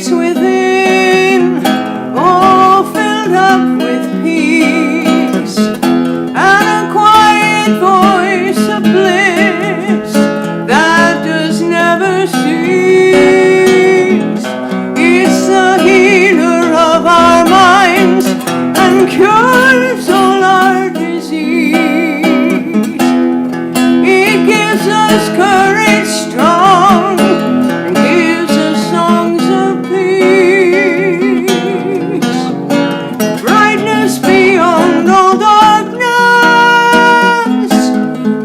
space within, all filled up with peace, and a quiet voice of bliss that does never cease. It's the healer of our minds and cures all our disease. It gives us courage strong and gives us songs of peace. Brightness beyond all darkness,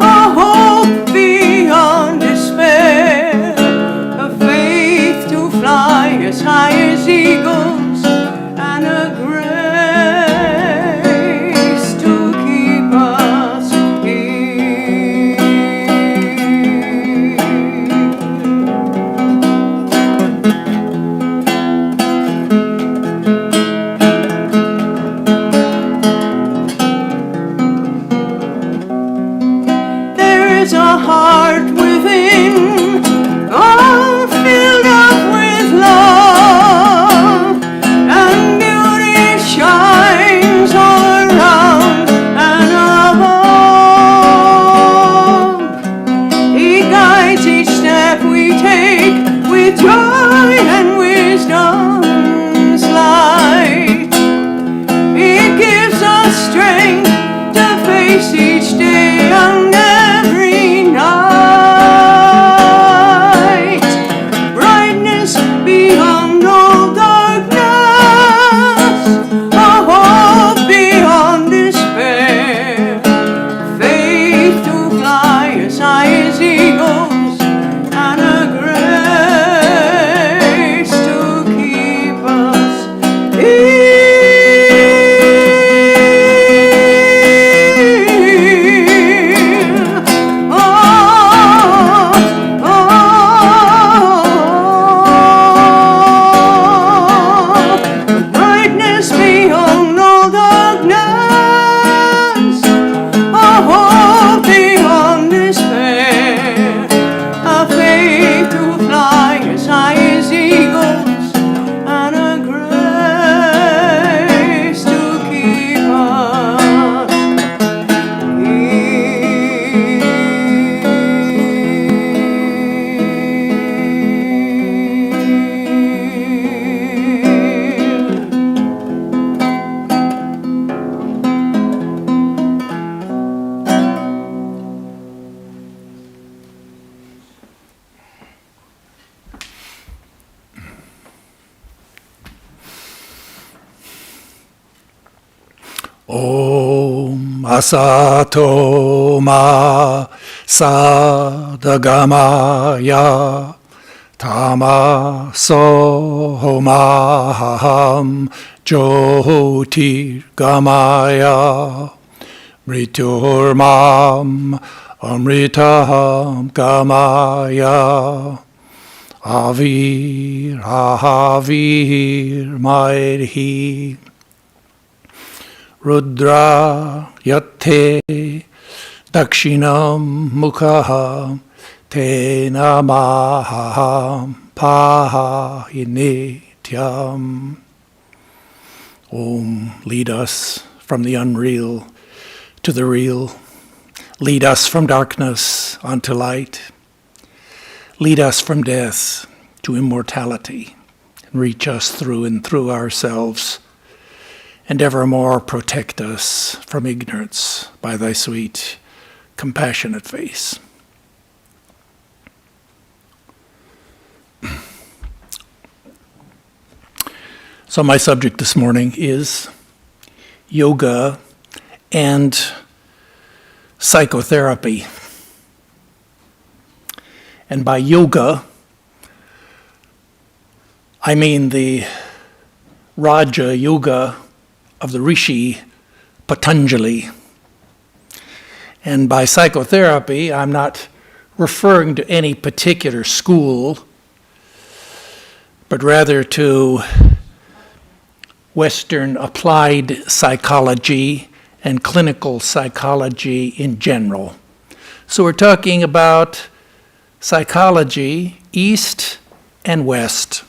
a hope beyond despair, a faith to fly as high as eagles, and a grace to keep us here. There is a heart within, all filled up with love, and beauty shines all around and above. He guides each step we take with joy and wisdom's light. It gives us strength to face each day and every night. Brightness beyond all darkness, a hope beyond despair, faith to fly as high as eagles, and a grace to keep us here. Brightness beyond all darkness, a hope beyond despair, a faith to fly as high as eagles, and a grace to keep us Om Asato Ma Sadagamaya Tamaso Maham Jyotirgamaya Mrityurmam Amritam Gamaya Avir Ahavir Mairhi Rudra Yate Dakshinam Mukha Te Namaham Pahinityam. Om, lead us from the unreal to the real. Lead us from darkness unto light. Lead us from death to immortality, and reach us through and through ourselves, and evermore protect us from ignorance by thy sweet, compassionate face. So my subject this morning is yoga and psychotherapy. And by yoga, I mean the Raja Yoga of the Rishi Patanjali. And by psychotherapy, I'm not referring to any particular school, but rather to Western applied psychology and clinical psychology in general. So we're talking about psychology, East and West.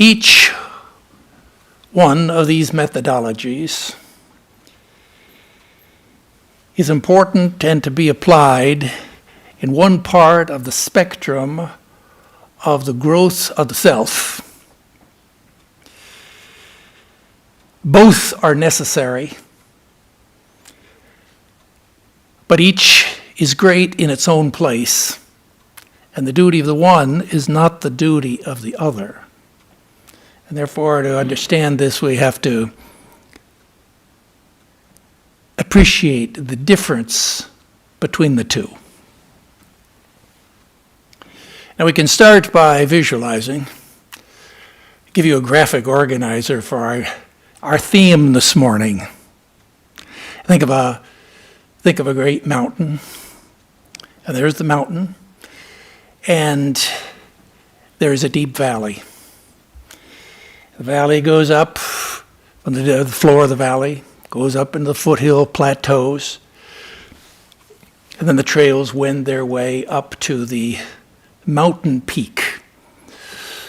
Each one of these methodologies is important and to be applied in one part of the spectrum of the growth of the self. Both are necessary, but each is great in its own place, and the duty of the one is not the duty of the other. And therefore, to understand this, we have to appreciate the difference between the two. Now we can start by visualizing. I'll give you a graphic organizer for our theme this morning. Think of a great mountain, and there's the mountain, and there is a deep valley. The valley goes up from the floor of the valley, goes up into the foothill plateaus, and then the trails wend their way up to the mountain peak.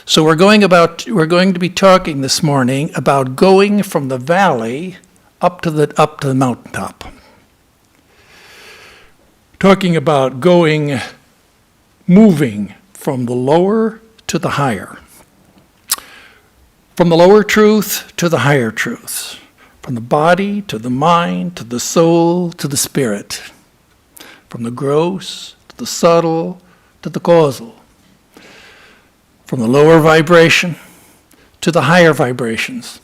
So we're going to be talking this morning about going from the valley up to the mountaintop. Talking about moving from the lower to the higher. From the lower truth to the higher truth. From the body to the mind to the soul to the spirit. From the gross to the subtle to the causal. From the lower vibration to the higher vibrations.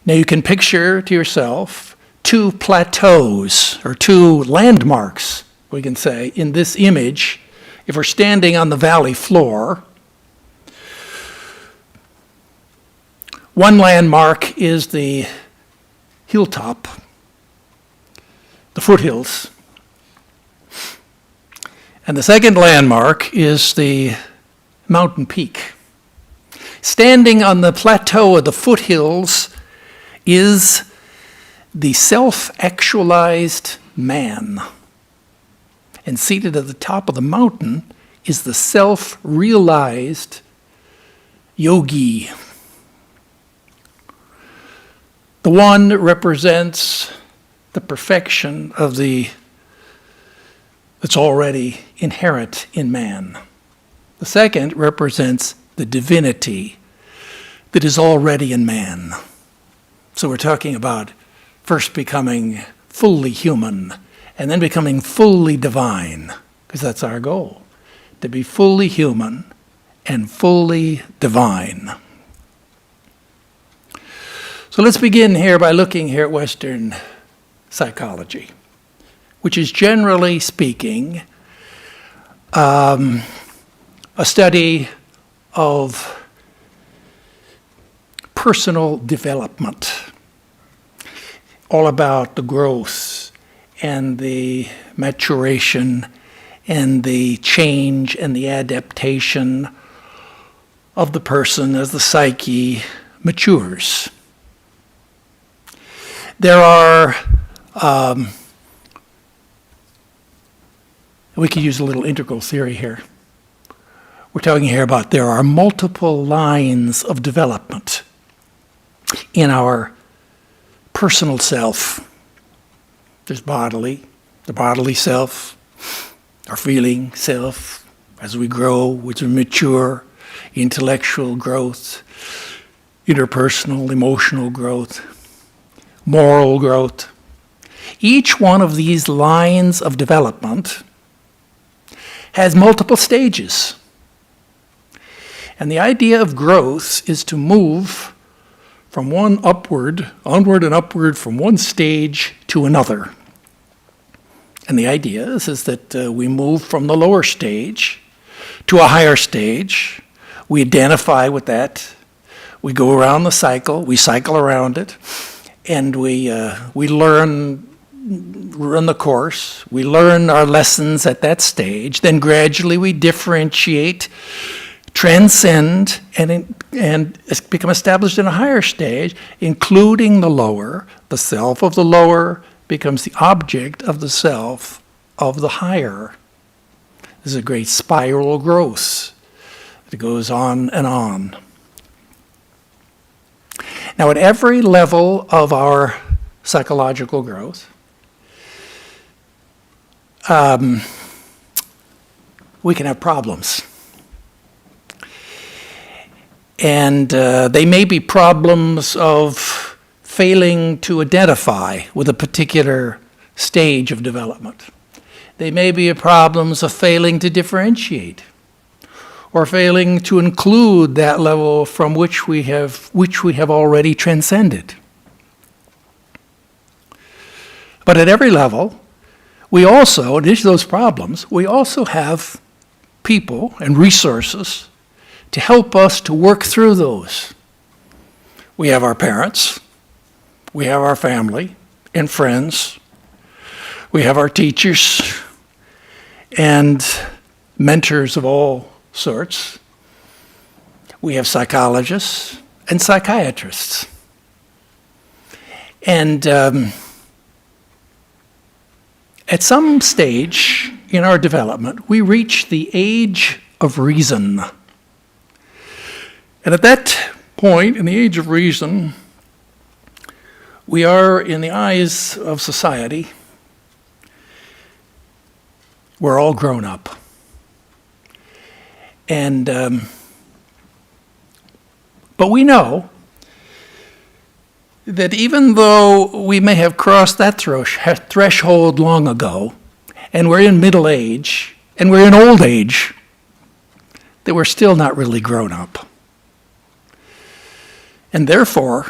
Now you can picture to yourself two plateaus, or two landmarks, we can say, in this image. If we're standing on the valley floor, one landmark is the hilltop, the foothills. And the second landmark is the mountain peak. Standing on the plateau of the foothills is the self-actualized man. And seated at the top of the mountain is the self-realized yogi. The one represents the perfection of that's already inherent in man. The second represents the divinity that is already in man. So we're talking about first becoming fully human and then becoming fully divine, because that's our goal, to be fully human and fully divine. So let's begin here by looking here at Western psychology, which is generally speaking a study of personal development, all about the growth and the maturation and the change and the adaptation of the person as the psyche matures. There are, we could use a little integral theory here. We're talking here about there are multiple lines of development in our personal self. There's the bodily self, our feeling self, as we grow, as we mature, intellectual growth, interpersonal, emotional growth, moral growth. Each one of these lines of development has multiple stages. And the idea of growth is to move from onward and upward from one stage to another. And the idea is that we move from the lower stage to a higher stage. We identify with that. We go around the cycle. We cycle around it. And we run the course. We learn our lessons at that stage. Then gradually we differentiate, transcend, and become established in a higher stage, including the lower. The self of the lower becomes the object of the self of the higher. There's a great spiral growth that goes on and on. Now, at every level of our psychological growth, we can have problems. And they may be problems of failing to identify with a particular stage of development. They may be problems of failing to differentiate, or failing to include that level from which we have already transcended. But at every level, we also, in addition to those problems, we also have people and resources to help us to work through those. We have our parents, we have our family and friends, we have our teachers and mentors of all sorts. We have psychologists and psychiatrists. And at some stage in our development, we reach the age of reason. And at that point, in the age of reason, we are, in the eyes of society, we're all grown up. And, but we know that even though we may have crossed that threshold long ago, and we're in middle age, and we're in old age, that we're still not really grown up. And therefore,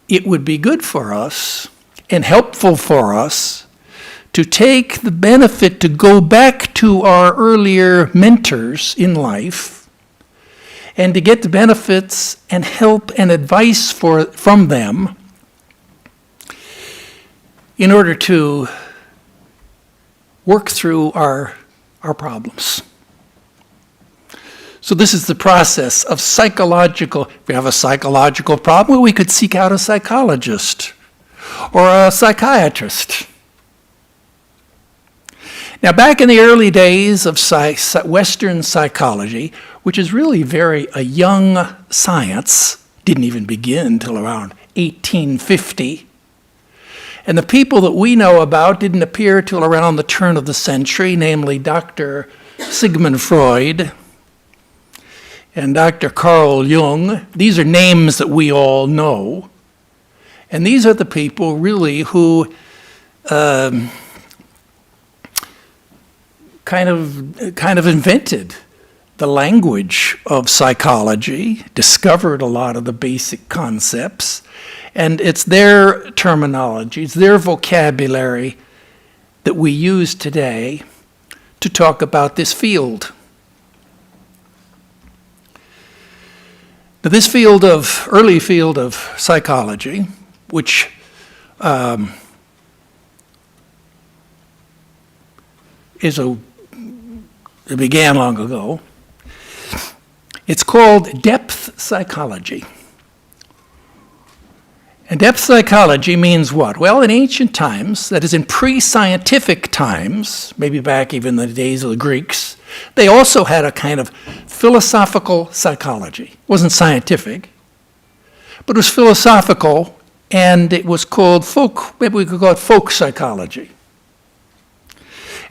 it would be good for us and helpful for us to take the benefit to go back to our earlier mentors in life and to get the benefits and help and advice from them in order to work through our problems. So this is the process of psychological. If we have a psychological problem, we could seek out a psychologist or a psychiatrist. Now, back in the early days of Western psychology, which is really a young science, didn't even begin until around 1850, and the people that we know about didn't appear till around the turn of the century, namely Dr. Sigmund Freud and Dr. Carl Jung. These are names that we all know. And these are the people really who kind of invented the language of psychology, discovered a lot of the basic concepts, and it's their terminology, it's their vocabulary that we use today to talk about this field. Now, this early field of psychology, which it began long ago, it's called depth psychology. And depth psychology means what? Well, in ancient times, that is in pre-scientific times, maybe back even in the days of the Greeks, they also had a kind of philosophical psychology. It wasn't scientific, but it was philosophical, and it was called maybe we could call it folk psychology.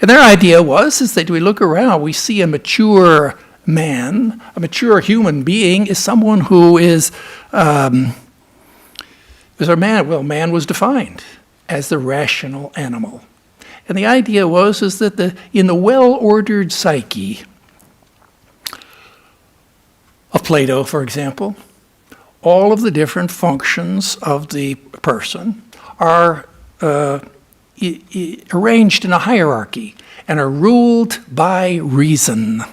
And their idea is that we look around, we see a mature man, a mature human being is someone who is a man. Well, man was defined as the rational animal. And the idea is that in the well-ordered psyche of Plato, for example, all of the different functions of the person are arranged in a hierarchy and are ruled by reason.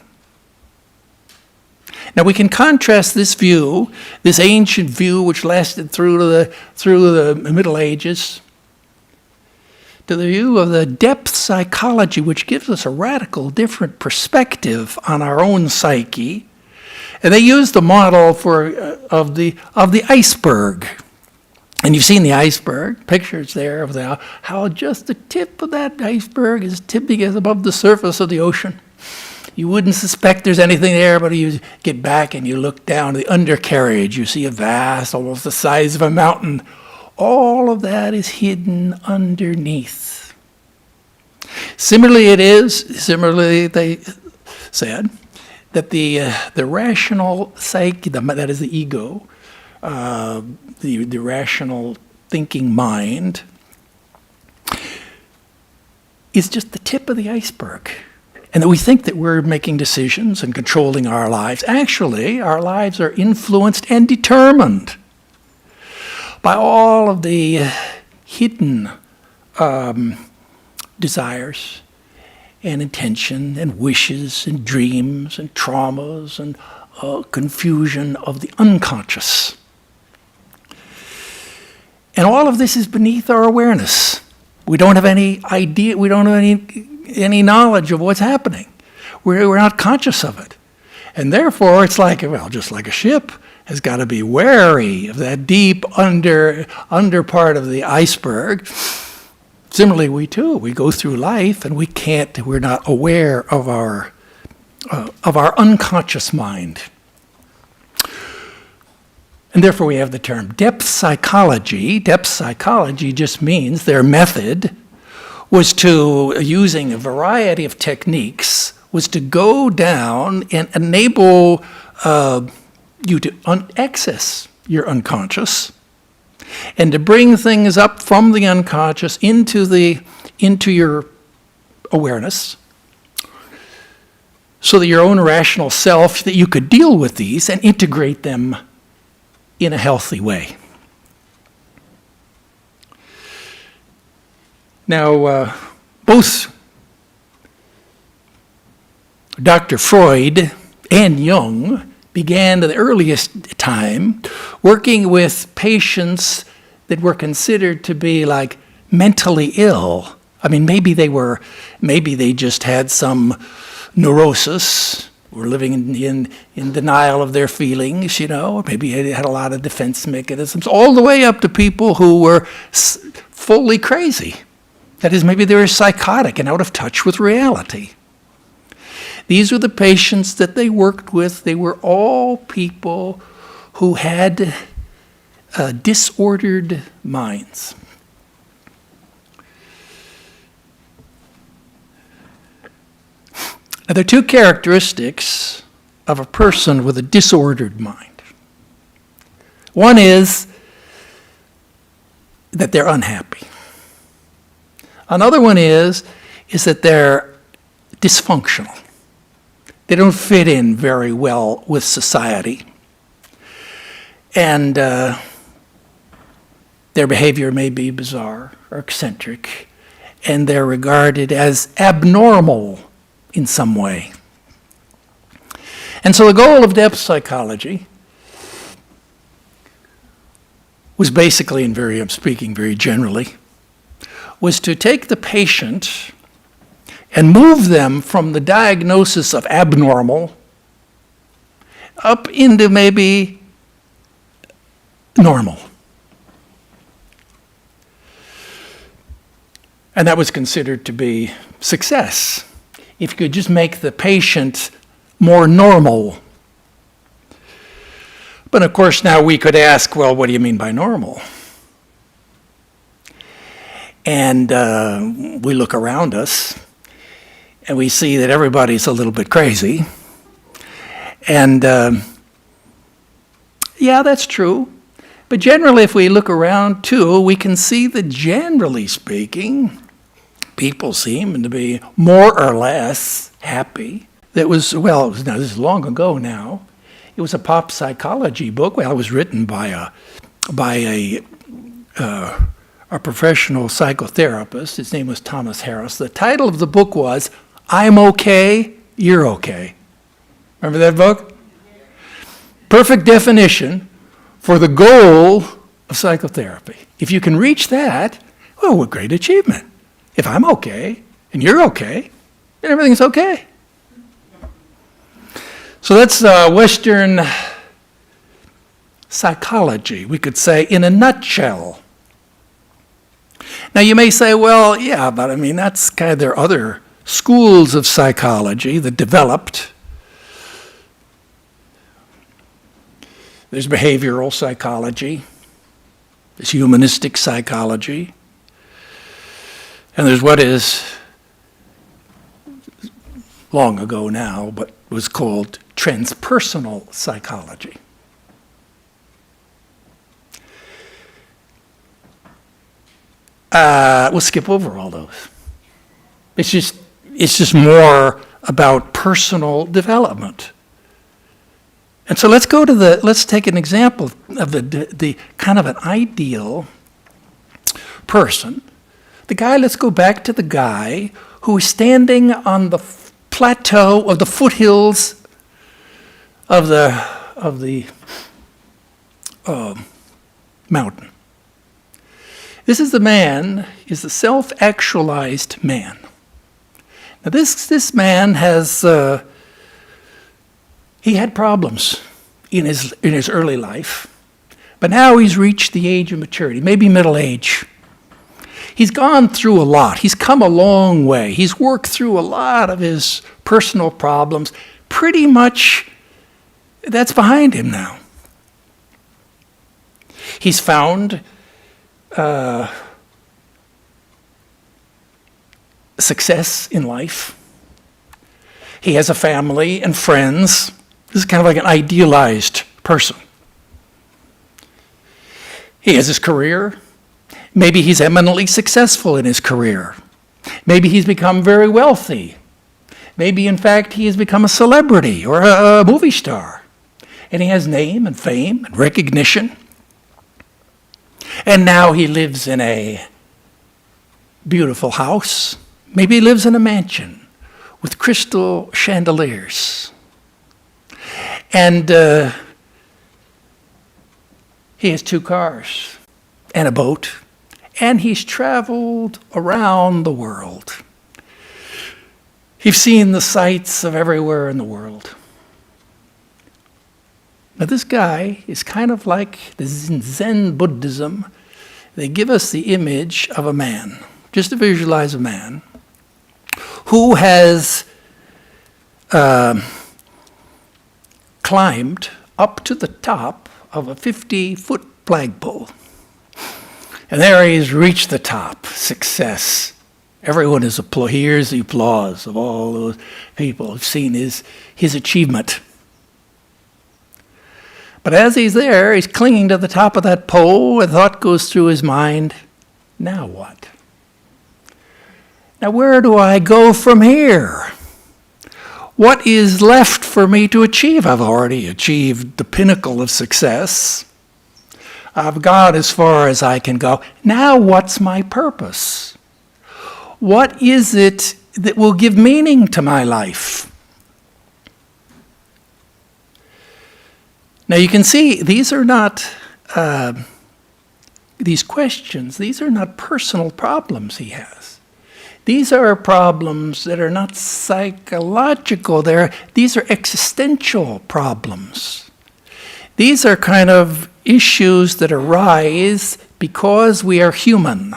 Now we can contrast this view, this ancient view which lasted through the Middle Ages, to the view of the depth psychology, which gives us a radical different perspective on our own psyche. And they use the model of the iceberg. And you've seen the iceberg, pictures there of how just the tip of that iceberg is tipping above the surface of the ocean. You wouldn't suspect there's anything there, but you get back and you look down the undercarriage, you see a vast, almost the size of a mountain. All of that is hidden underneath. Similarly, they said that the rational psyche, that is the ego, the rational thinking mind, is just the tip of the iceberg. And that we think that we're making decisions and controlling our lives. Actually, our lives are influenced and determined by all of the hidden desires and intention and wishes and dreams and traumas and confusion of the unconscious. And all of this is beneath our awareness. We don't have any idea, we don't have any knowledge of what's happening. We're not conscious of it. And therefore, it's like, well, just like a ship has got to be wary of that deep under part of the iceberg. Similarly, we go through life and we're not aware of our unconscious mind. And therefore we have the term depth psychology. Depth psychology just means their method was to, using a variety of techniques, was to go down and enable you to access your unconscious and to bring things up from the unconscious into your awareness so that your own rational self, that you could deal with these and integrate them in a healthy way. Now, both Dr. Freud and Jung began at the earliest time working with patients that were considered to be like mentally ill. I mean, maybe they just had some neurosis, were living in denial of their feelings, or maybe they had a lot of defense mechanisms, all the way up to people who were fully crazy. That is, maybe they were psychotic and out of touch with reality. These were the patients that they worked with. They were all people who had disordered minds. Now, there are two characteristics of a person with a disordered mind. One is that they're unhappy. Another one is that they're dysfunctional. They don't fit in very well with society. And their behavior may be bizarre or eccentric, and they're regarded as abnormal in some way. And so the goal of depth psychology was basically, I'm speaking very generally, was to take the patient and move them from the diagnosis of abnormal up into maybe normal. And that was considered to be success. If you could just make the patient more normal. But of course now we could ask, well, what do you mean by normal? And we look around us and we see that everybody's a little bit crazy. And yeah, that's true. But generally, if we look around too, we can see that generally speaking, people seem to be more or less happy. That was, now this is long ago now. It was a pop psychology book. Well, it was written by a professional psychotherapist. His name was Thomas Harris. The title of the book was I'm Okay, You're Okay. Remember that book? Perfect definition for the goal of psychotherapy. If you can reach that, well, what great achievement. If I'm okay and you're okay, then everything's okay. So that's Western psychology, we could say, in a nutshell. Now you may say, well, yeah, but I mean, that's kind of, there are other schools of psychology that developed. There's behavioral psychology, there's humanistic psychology, and there's what is long ago now, but was called transpersonal psychology. We'll skip over all those. It's just more about personal development. And so let's take an example of the kind of an ideal person. Let's go back to the guy who is standing on the plateau of the foothills of the mountain. This is the self-actualized man. Now this man has he had problems in his early life, but now he's reached the age of maturity, maybe middle age. He's gone through a lot. He's come a long way. He's worked through a lot of his personal problems. Pretty much that's behind him now. He's found success in life. He has a family and friends. This is kind of like an idealized person. He has his career. Maybe he's eminently successful in his career. Maybe he's become very wealthy. Maybe, in fact, he has become a celebrity or a movie star. And he has name and fame and recognition. And now he lives in a beautiful house. Maybe he lives in a mansion with crystal chandeliers. And he has 2 cars and a boat. And he's traveled around the world. He's seen the sights of everywhere in the world. Now this guy is kind of like the Zen Buddhism. They give us the image of a man, just to visualize a man, who has climbed up to the top of a 50-foot flagpole. And there he's reached the top, success. Everyone hears the applause of all those people who've seen his achievement. But as he's there, he's clinging to the top of that pole, a thought goes through his mind, now what? Now where do I go from here? What is left for me to achieve? I've already achieved the pinnacle of success. I've gone as far as I can go. Now what's my purpose? What is it that will give meaning to my life? Now you can see these are not, these questions, these are not personal problems he has. These are problems that are not psychological, these are existential problems. These are kind of issues that arise because we are human.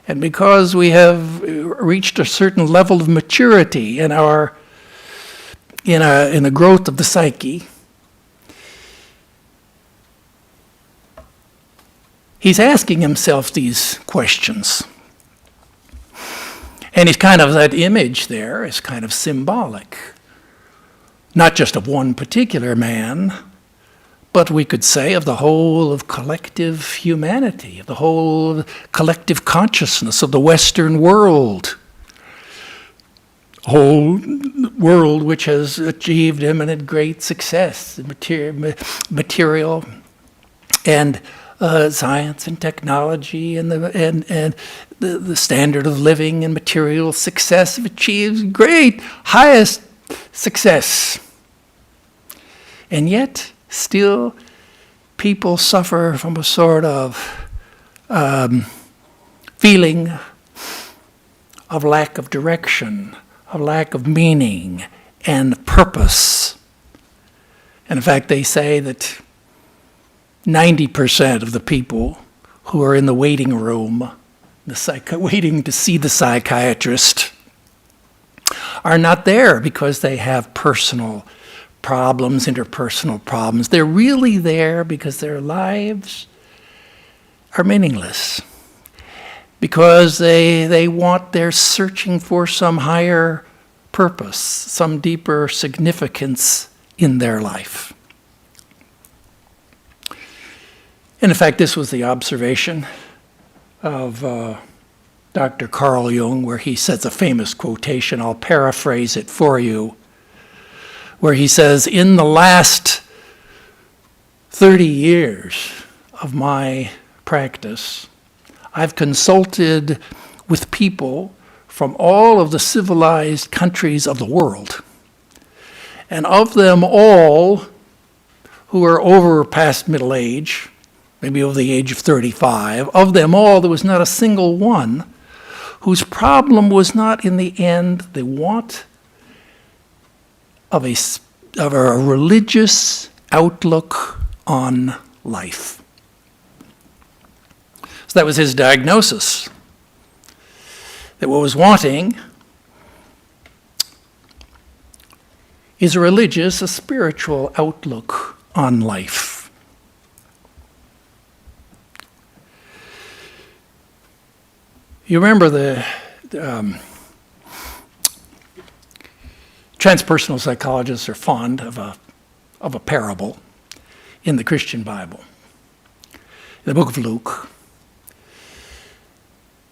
And because we have reached a certain level of maturity in the growth of the psyche, he's asking himself these questions. And he's kind of, that image there is kind of symbolic. Not just of one particular man, but we could say of the whole of collective humanity, of the whole collective consciousness of the Western world. Whole world which has achieved eminent great success in material and science and technology and the standard of living and material success have achieved great, highest success. And yet, still, people suffer from a sort of feeling of lack of direction, of lack of meaning and purpose. And in fact, they say that 90% of the people who are in the waiting room, waiting to see the psychiatrist, are not there because they have personal problems, interpersonal problems. They're really there because their lives are meaningless, because they're searching for some higher purpose, some deeper significance in their life. And in fact, this was the observation of Dr. Carl Jung, where he says a famous quotation. I'll paraphrase it for you, where he says, in the last 30 years of my practice, I've consulted with people from all of the civilized countries of the world. And of them all who are over past middle age, maybe over the age of 35, of them all, there was not a single one whose problem was not in the end the want of a religious outlook on life. So that was his diagnosis, that what was wanting is a spiritual outlook on life. You remember the transpersonal psychologists are fond of a parable in the Christian Bible. In the book of Luke,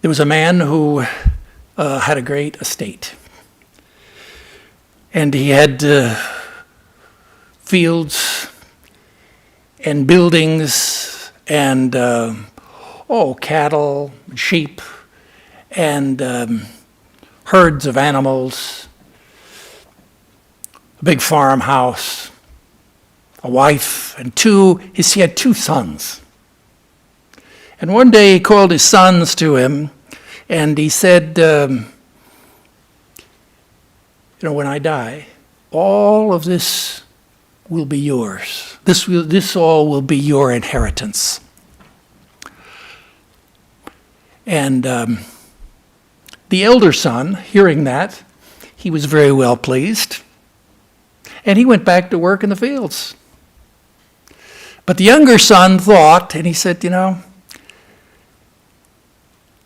there was a man who had a great estate. And he had fields and buildings and cattle, sheep, and herds of animals, a big farmhouse, a wife, and he had 2 sons. And one day he called his sons to him, and he said, when I die, all of this will be yours. This all will be your inheritance. And the elder son, hearing that, he was very well pleased, and he went back to work in the fields. But the younger son thought, and he said,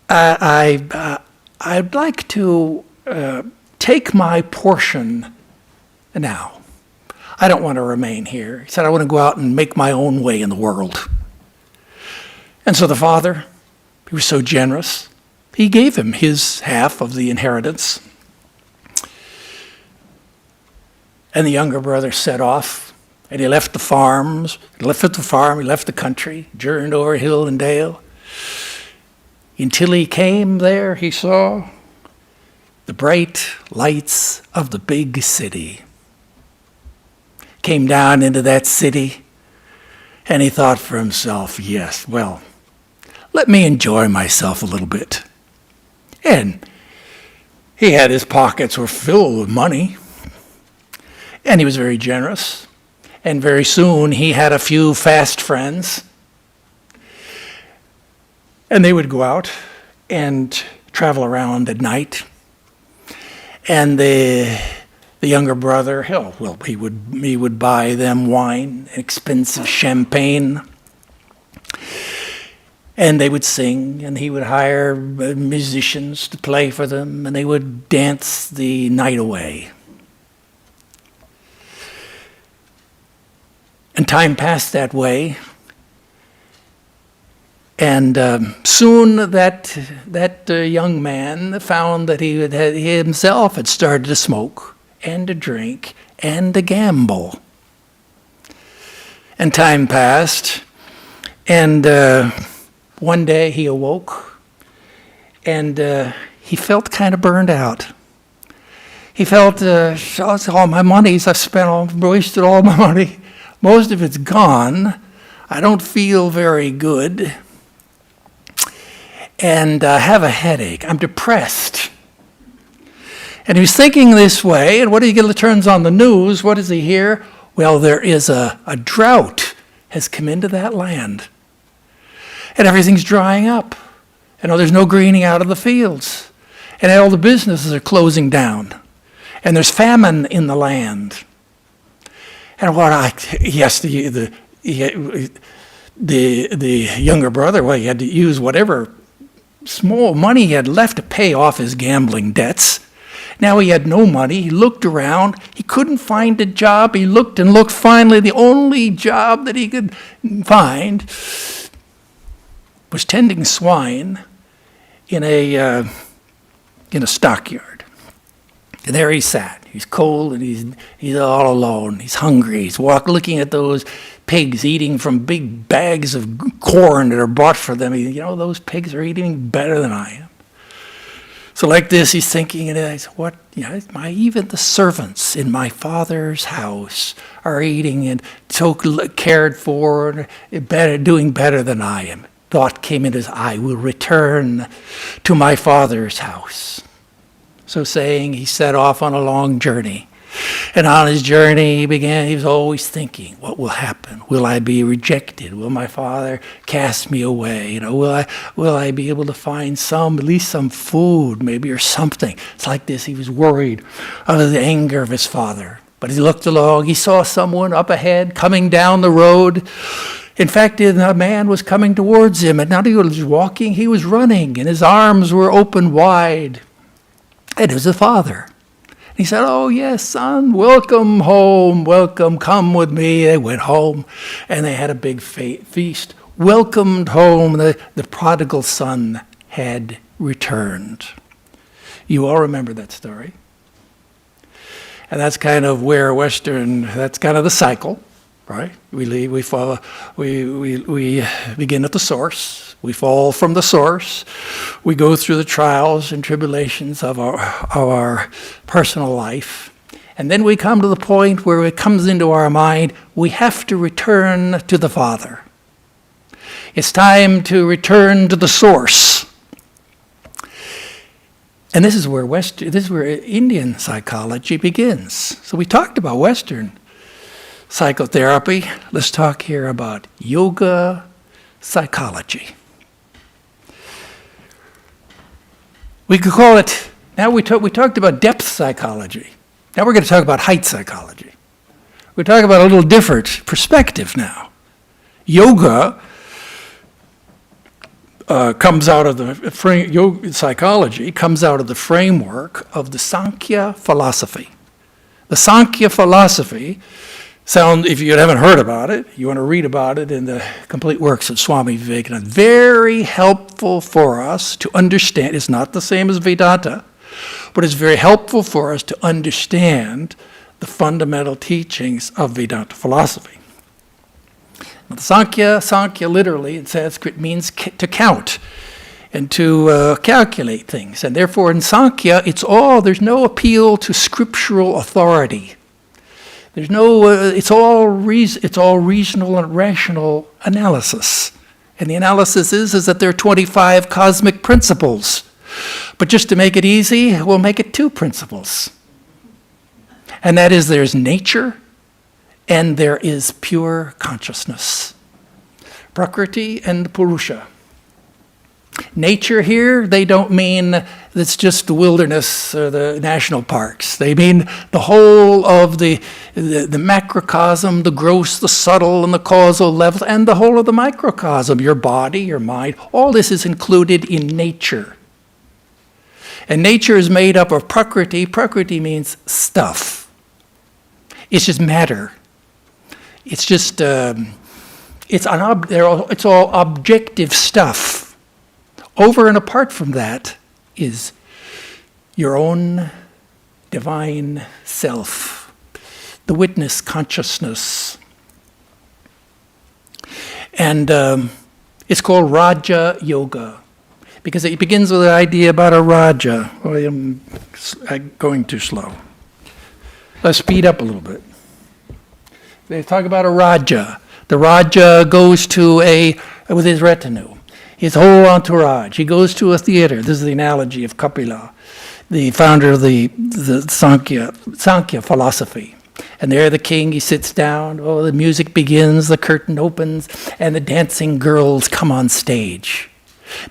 I'd like to take my portion now. I don't want to remain here. He said, I want to go out and make my own way in the world. And so the father, he was so generous, he gave him his half of the inheritance. And the younger brother set off, and he left the farm, he left the country, journeyed over hill and dale. Until he came there, he saw the bright lights of the big city. Came down into that city, and he thought for himself, yes, well, let me enjoy myself a little bit. And he had his pockets were filled with money, and he was very generous. And very soon he had a few fast friends, and they would go out and travel around at night. And the younger brother, he would buy them wine, expensive champagne, and they would sing, and he would hire musicians to play for them, and they would dance the night away. And time passed that way, and soon that young man found that he himself had started to smoke and to drink and to gamble. And time passed, and one day he awoke, and he felt kind of burned out. He felt, all my money's I've wasted all my money. Most of it's gone. I don't feel very good. And I have a headache. I'm depressed. And he was thinking this way, and what he turns on the news, what does he hear? Well, there is a drought has come into that land. And everything's drying up. And there's no greening out of the fields. And all the businesses are closing down. And there's famine in the land. And the younger brother, well, he had to use whatever small money he had left to pay off his gambling debts. Now he had no money. He looked around. He couldn't find a job. He looked and looked. Finally, the only job that he could find was tending swine in a stockyard. And there he sat. He's cold and he's all alone. He's hungry. He's looking at those pigs eating from big bags of corn that are bought for them. Those pigs are eating better than I am. So like this, he's thinking, and I said, even the servants in my father's house are eating and so cared for, doing better than I am. Thought came into his eye, I will return to my father's house. So saying, he set off on a long journey. And on his journey he was always thinking, what will happen? Will I be rejected? Will my father cast me away? Will I be able to find at least some food, maybe, or something? It's like this. He was worried of the anger of his father. But he looked along, he saw someone up ahead coming down the road. In fact, a man was coming towards him, and not he was walking, he was running, and his arms were open wide. And it was the father. He said, oh, yes, son, welcome home, welcome, come with me. They went home, and they had a big feast. Welcomed home, the prodigal son had returned. You all remember that story. And that's kind of where that's kind of the cycle, right? We follow, we begin at the source. We fall from the source. We go through the trials and tribulations of our personal life. And then we come to the point where it comes into our mind, we have to return to the Father. It's time to return to the source. And this is where Indian psychology begins. So we talked about Western psychotherapy. Let's talk here about yoga psychology. We could call it, now we talked about depth psychology. Now we're going to talk about height psychology. We're talking about a little different perspective now. Yoga comes out of the yoga psychology comes out of the framework of the Sankhya philosophy. The Sankhya philosophy if you haven't heard about it, you want to read about it in the complete works of Swami Vedarupananda. Very helpful for us to understand. It's not the same as Vedanta, but it's very helpful for us to understand the fundamental teachings of Vedanta philosophy. Now, the Sankhya literally in Sanskrit means to count and to calculate things. And therefore in Sankhya, there's no appeal to scriptural authority. There's it's all reasonable and rational analysis. And the analysis is that there are 25 cosmic principles. But just to make it easy, we'll make it 2 principles. And that is there's nature and there is pure consciousness. Prakriti and Purusha. Nature here, they don't mean it's just the wilderness or the national parks. They mean the whole of the macrocosm, the gross, the subtle, and the causal level, and the whole of the microcosm, your body, your mind. All this is included in nature. And nature is made up of Prakriti. Prakriti means stuff. It's just matter. It's just, it's all objective stuff. Over and apart from that is your own divine self, the witness consciousness. And it's called Raja Yoga because it begins with an idea about a Raja. Oh, I'm going too slow. Let's speed up a little bit. They talk about a Raja. The Raja goes with his retinue. His whole entourage. He goes to a theater. This is the analogy of Kapila, the founder of the Sankhya philosophy. And there the king, he sits down. Oh, the music begins, the curtain opens, and the dancing girls come on stage.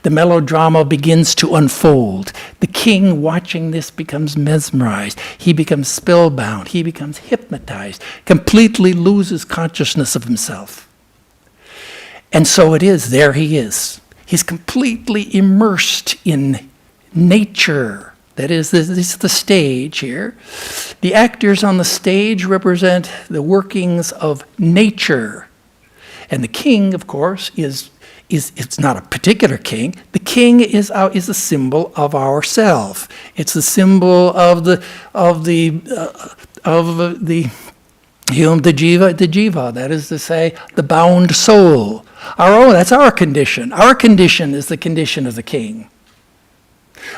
The melodrama begins to unfold. The king, watching this, becomes mesmerized. He becomes spellbound. He becomes hypnotized, completely loses consciousness of himself. And so it is, there he is. He's completely immersed in nature. That is, this is the stage here. The actors on the stage represent the workings of nature. And the king, of course, is it's not a particular king. The king is a symbol of ourself. It's the symbol of the jiva, that is to say, the bound soul. That's our condition. Our condition is the condition of the king.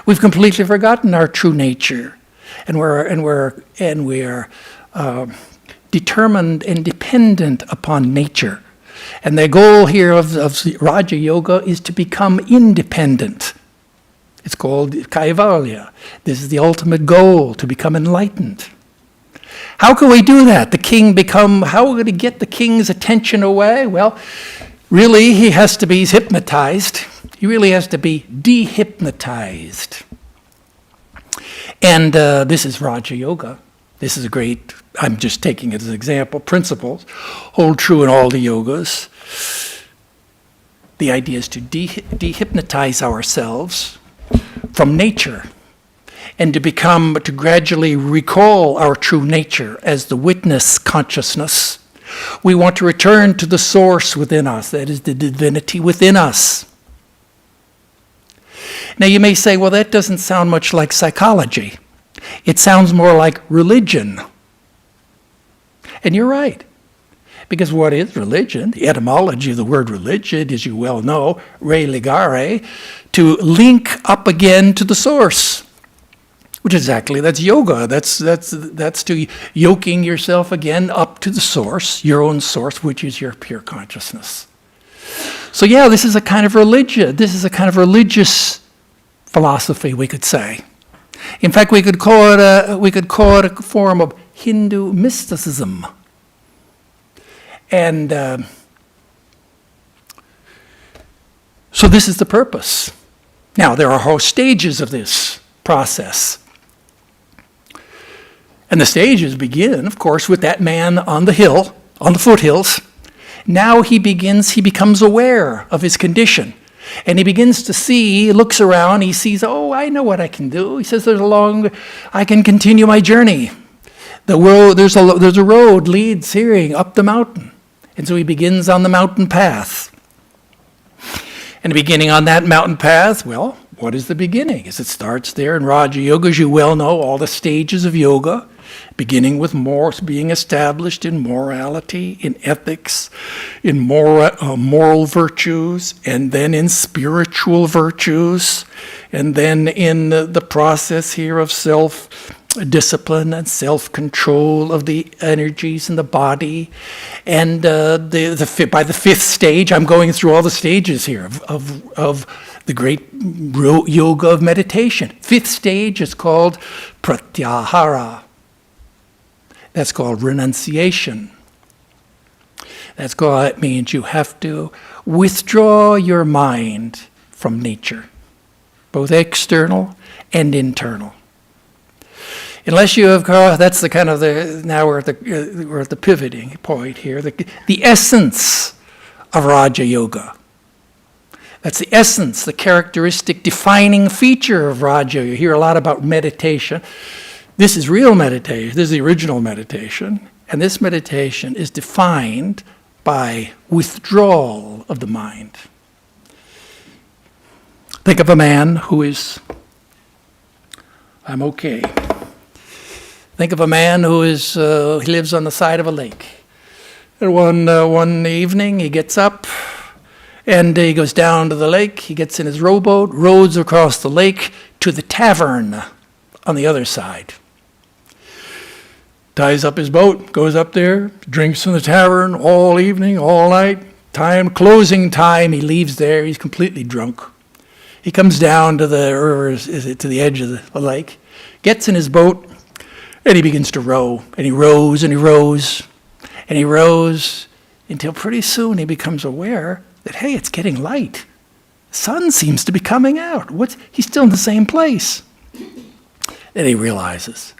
We've completely forgotten our true nature, and we are determined and dependent upon nature. And the goal here of Raja Yoga is to become independent. It's called Kaivalya. This is the ultimate goal, to become enlightened. How can we do that? How are we going to get the king's attention away? Well, really, he's hypnotized. He really has to be dehypnotized. And this is Raja Yoga. This is I'm just taking it as an example. Principles hold true in all the yogas. The idea is to dehypnotize ourselves from nature and to gradually recall our true nature as the witness consciousness. We want to return to the source within us, that is the divinity within us. Now you may say, well, that doesn't sound much like psychology. It sounds more like religion. And you're right. Because what is religion? The etymology of the word religion, as you well know, religare, to link up again to the source. Which that's yoga. That's to yoking yourself again up to the source, your own source, which is your pure consciousness. So yeah, this is a kind of religion. This is a kind of religious philosophy, we could say. In fact, we could call it a form of Hindu mysticism. And so this is the purpose. Now, there are whole stages of this process. And the stages begin, of course, with that man on the hill, on the foothills. Now he becomes aware of his condition. And he begins to see, he looks around, he sees, oh, I know what I can do. He says, I can continue my journey. There's a road leads here up the mountain. And so he begins on the mountain path. And beginning on that mountain path, well, what is the beginning? As it starts there in Raja Yoga, as you well know, all the stages of yoga, beginning with being established in morality, in ethics, in moral virtues, and then in spiritual virtues, and then in the process here of self-discipline and self-control of the energies in the body. And by the fifth stage, I'm going through all the stages here of the great yoga of meditation. Fifth stage is called pratyahara. That's called renunciation. It means you have to withdraw your mind from nature, both external and internal. Unless you have, that's the kind of now we're at the pivoting point here, the essence of Raja Yoga. That's the essence, the characteristic defining feature of Raja. You hear a lot about meditation. This is real meditation. This is the original meditation. And this meditation is defined by withdrawal of the mind. Think of a man who is, I'm okay. Think of a man who he lives on the side of a lake. And one evening he gets up and he goes down to the lake. He gets in his rowboat, rows across the lake to the tavern on the other side. Ties up his boat, goes up there, drinks in the tavern all evening, all night. Closing time, he leaves there. He's completely drunk. He comes down to the edge of the lake, gets in his boat, And he begins to row, and he rows, and he rows, and he rows until pretty soon he becomes aware that, hey, it's getting light. The sun seems to be coming out. He's still in the same place. Then he realizes,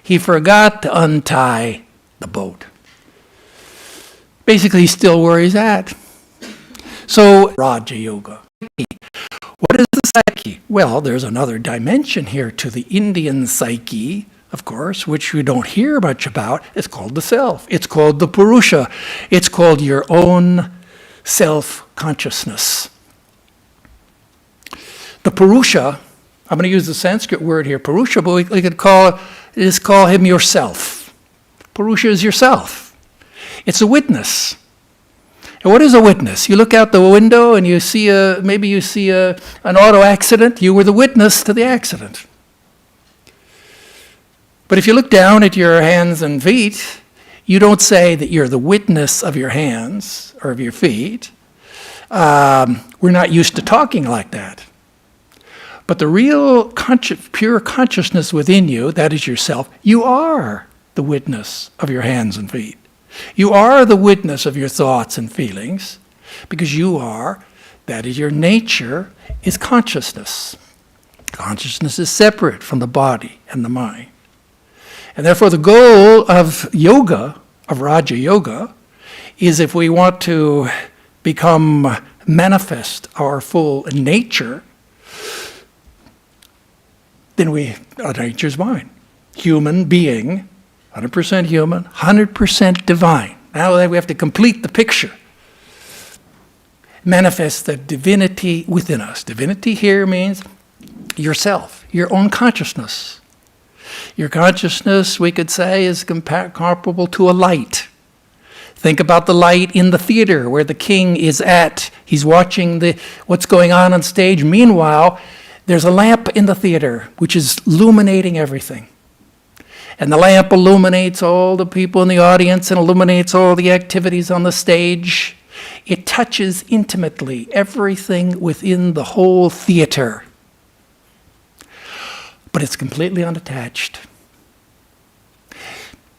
he forgot to untie the boat. Basically, he's still where he's at. So, Raja Yoga. What is the psyche? Well, there's another dimension here to the Indian psyche, of course, which we don't hear much about. It's called the self. It's called the Purusha. It's called your own self-consciousness. The Purusha, I'm going to use the Sanskrit word here, Purusha, but we could call him yourself. Purusha is yourself. It's a witness. And what is a witness? You look out the window and you see an auto accident. You were the witness to the accident. But if you look down at your hands and feet, you don't say that you're the witness of your hands or of your feet. We're not used to talking like that. But the real pure consciousness within you, that is yourself, you are the witness of your hands and feet. You are the witness of your thoughts and feelings, because that is your nature, is consciousness. Consciousness is separate from the body and the mind. And therefore the goal of yoga, of Raja Yoga, is if we want to manifest our full nature, then our nature is mine. Human being, 100% human, 100% divine. Now we have to complete the picture. Manifest the divinity within us. Divinity here means yourself, your own consciousness. Your consciousness, we could say, is comparable to a light. Think about the light in the theater where the king is at. He's watching what's going on stage. Meanwhile, there's a lamp in the theater which is illuminating everything. And the lamp illuminates all the people in the audience and illuminates all the activities on the stage. It touches intimately everything within the whole theater. But it's completely unattached.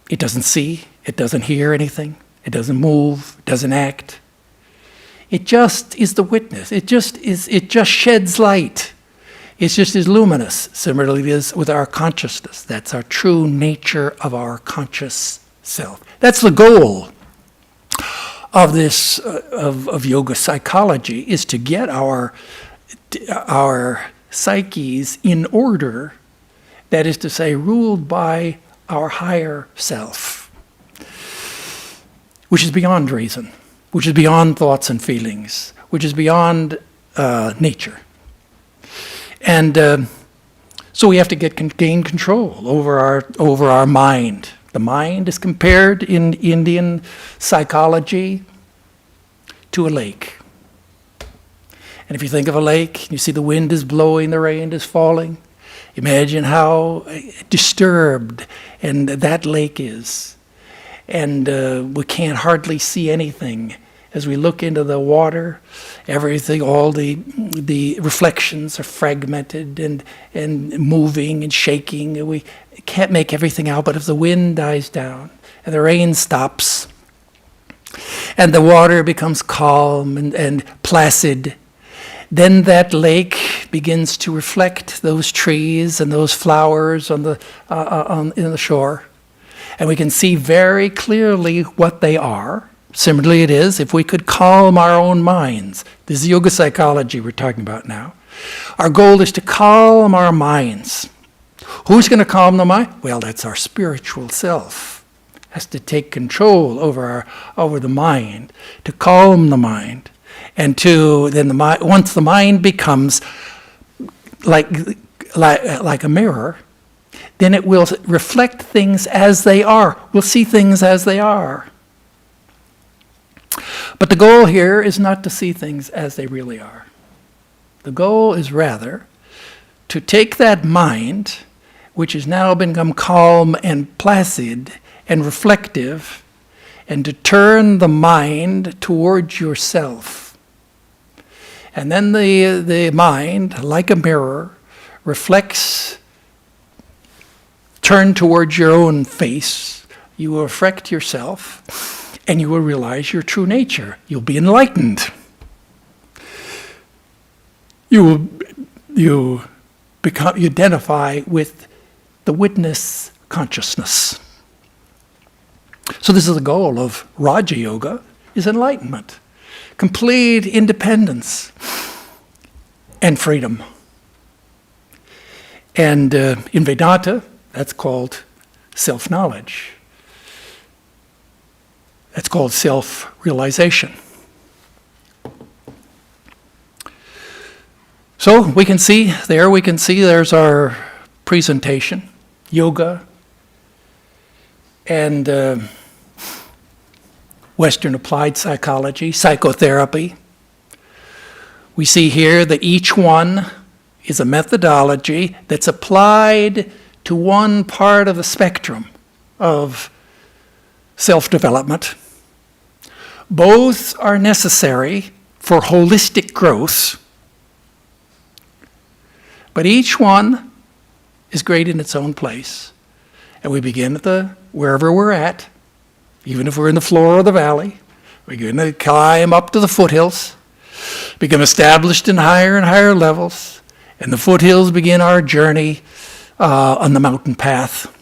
It doesn't see, it doesn't hear anything, it doesn't move, it doesn't act. It just is the witness. It just sheds light. It just is luminous. Similarly, it is with our consciousness. That's our true nature of our conscious self. That's the goal of this of yoga psychology, is to get our psyches in order. That is to say, ruled by our higher self, which is beyond reason, which is beyond thoughts and feelings, which is beyond nature. And so we have to gain control over our mind. The mind is compared in Indian psychology to a lake. And if you think of a lake, you see the wind is blowing, the rain is falling. Imagine how disturbed and that lake is. And we can't hardly see anything. As we look into the water, everything, all the reflections are fragmented and moving and shaking. We can't make everything out, but if the wind dies down and the rain stops and the water becomes calm and placid, then that lake begins to reflect those trees and those flowers in the shore. And we can see very clearly what they are. Similarly, it is if we could calm our own minds. This is yoga psychology we're talking about now. Our goal is to calm our minds. Who's going to calm the mind? Well, that's our spiritual self. Has to take control over the mind, to calm the mind, and once the mind becomes like a mirror, then it will reflect things as they are. We'll see things as they are. But the goal here is not to see things as they really are. The goal is rather to take that mind, which has now become calm and placid and reflective, and to turn the mind towards yourself. And then the mind, like a mirror, reflects turn towards your own face, you will reflect yourself, and you will realize your true nature. You'll be enlightened. You identify with the witness consciousness. So this is the goal of Raja Yoga, is enlightenment, complete independence and freedom. And in Vedanta, that's called self-knowledge. That's called self-realization. So we can see there's our presentation, yoga, and Western applied psychology, psychotherapy. We see here that each one is a methodology that's applied to one part of the spectrum of self-development. Both are necessary for holistic growth, but each one is great in its own place. And we begin at wherever we're at, even if we're in the floor of the valley. We're going to climb up to the foothills, become established in higher and higher levels, and the foothills begin our journey on the mountain path.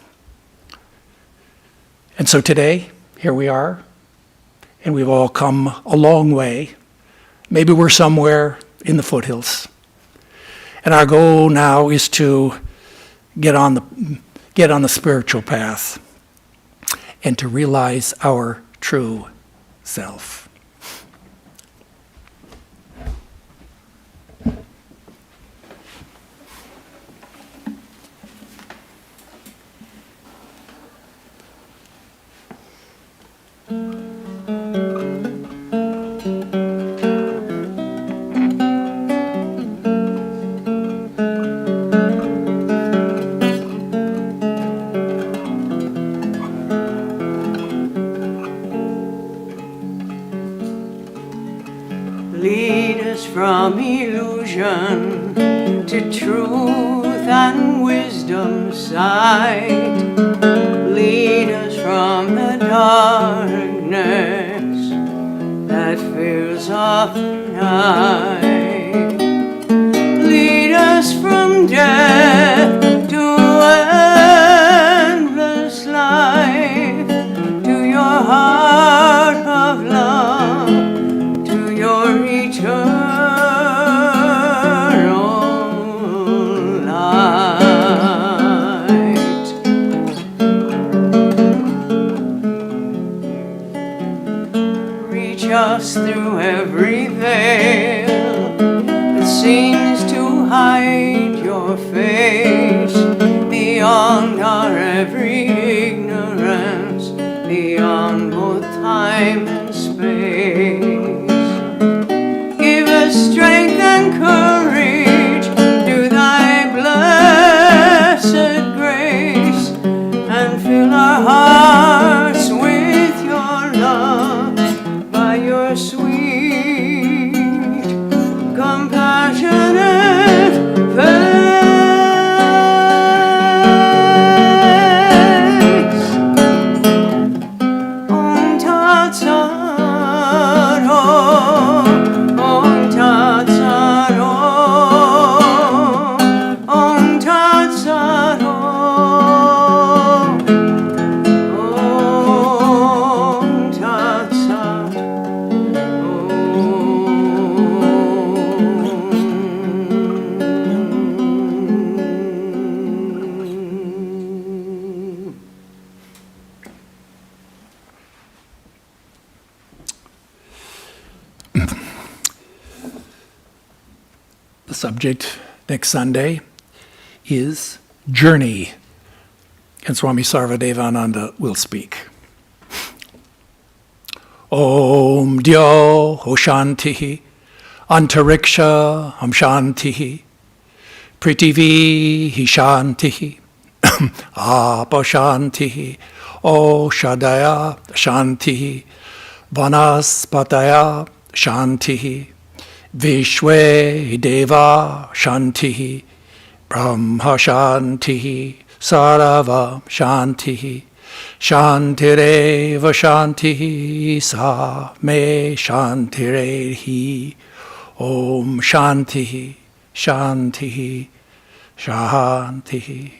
And so today, here we are, and we've all come a long way. Maybe we're somewhere in the foothills. And our goal now is to get on the spiritual path and to realize our true self. Lead us from illusion to truth and wisdom's sight. Lead us from the darkness that fills up the night. Lead us from death to endless life, to your heart of love, to your eternal light. Reach us through every veil that seems to hide your face, beyond our every ignorance, beyond both time and space. Give us strength and courage through thy blessed grace, and fill our hearts with your love by your sweet, compassionate face. Om Tat Sat Om, Om Tat Sat Om, Om Tat Sat Om, Om Tat Sat Om. The subject next Sunday is journey, and Swami Vedarupananda will speak. Om Dyo Ho Shantihi, Antariksha Ham Shantihi, Prithivi Hi Shantihi, Apa Shantihi, Oshadaya Shantihi, Vanaspataya Shantihi, Vishwe Deva Shantihi, Brahma Shantihi, Sarvam Shanti. Shantireva Shanti. Sa me Shantirehi. Om Shanti. Shanti. Shanti.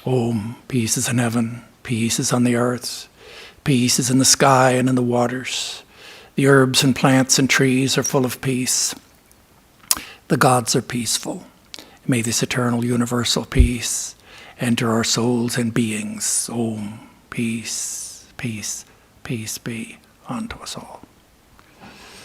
Om. Peace is in heaven. Peace is on the earth. Peace is in the sky and in the waters. The herbs and plants and trees are full of peace. The gods are peaceful. May this eternal universal peace enter our souls and beings. Om. Peace, peace, peace be unto us all.